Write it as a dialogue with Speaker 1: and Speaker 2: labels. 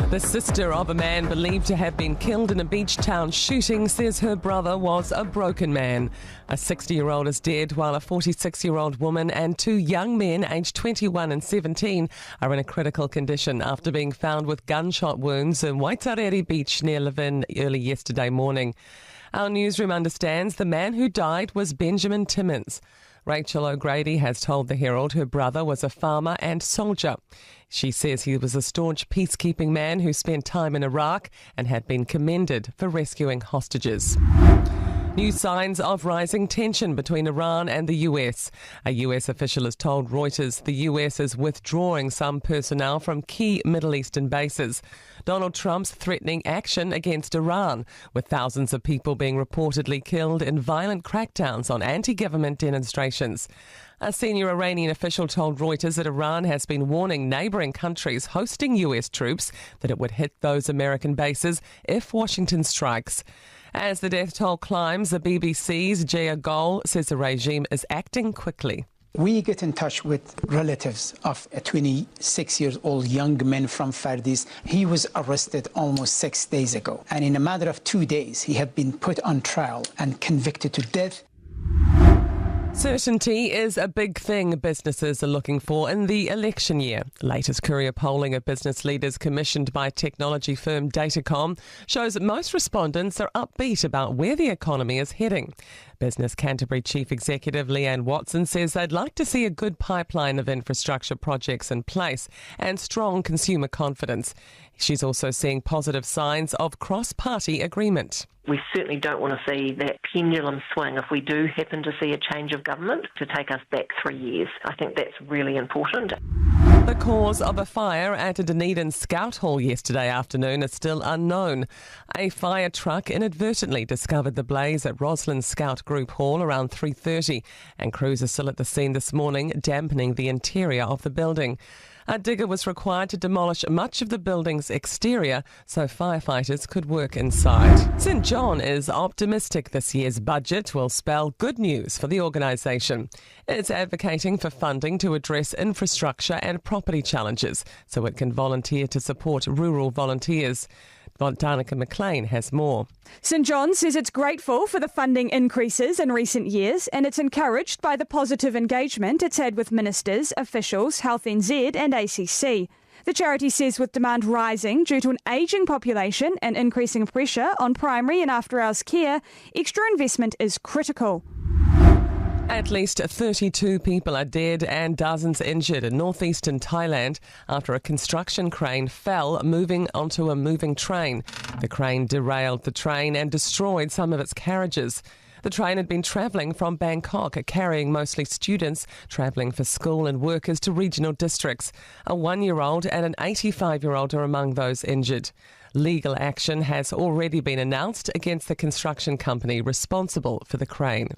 Speaker 1: The sister of a man believed to have been killed in a beach town shooting says her brother was a broken man. A 60-year-old is dead, while a 46-year-old woman and two young men aged 21 and 17 are in a critical condition after being found with gunshot wounds in Waitarere Beach near Levin early yesterday morning. Our newsroom understands the man who died was Benjamin Timmins. Rachel O'Grady has told the Herald her brother was a farmer and soldier. She says he was a staunch peacekeeping man who spent time in Iraq and had been commended for rescuing hostages. New signs of rising tension between Iran and the US. A US official has told Reuters the US is withdrawing some personnel from key Middle Eastern bases. Donald Trump's threatening action against Iran, with thousands of people being reportedly killed in violent crackdowns on anti-government demonstrations. A senior Iranian official told Reuters that Iran has been warning neighbouring countries hosting US troops that it would hit those American bases if Washington strikes. As the death toll climbs, the BBC's Jaya Gol says the regime is acting quickly.
Speaker 2: We get in touch with relatives of a 26-year-old young man from Fardis. He was arrested almost 6 days ago, and in a matter of 2 days, he had been put on trial and convicted to death.
Speaker 1: Certainty is a big thing businesses are looking for in the election year. Latest Courier polling of business leaders commissioned by technology firm Datacom shows that most respondents are upbeat about where the economy is heading. Business Canterbury Chief Executive Leanne Watson says they'd like to see a good pipeline of infrastructure projects in place and strong consumer confidence. She's also seeing positive signs of cross-party agreement.
Speaker 3: We certainly don't want to see that pendulum swing if we do happen to see a change of government to take us back 3 years. I think that's really important.
Speaker 1: The cause of a fire at a Dunedin Scout Hall yesterday afternoon is still unknown. A fire truck inadvertently discovered the blaze at Roslyn Scout Group Hall around 3:30, and crews are still at the scene this morning, dampening the interior of the building. A digger was required to demolish much of the building's exterior so firefighters could work inside. St John is optimistic this year's budget will spell good news for the organisation. It's advocating for funding to address infrastructure and property challenges so it can volunteer to support rural volunteers. Danica McLean has more.
Speaker 4: St John says it's grateful for the funding increases in recent years, and it's encouraged by the positive engagement it's had with ministers, officials, Health NZ and ACC. The charity says with demand rising due to an ageing population and increasing pressure on primary and after-hours care, extra investment is critical.
Speaker 1: At least 32 people are dead and dozens injured in northeastern Thailand after a construction crane fell moving onto a moving train. The crane derailed the train and destroyed some of its carriages. The train had been travelling from Bangkok, carrying mostly students travelling for school and workers to regional districts. A 1-year-old and an 85-year-old are among those injured. Legal action has already been announced against the construction company responsible for the crane.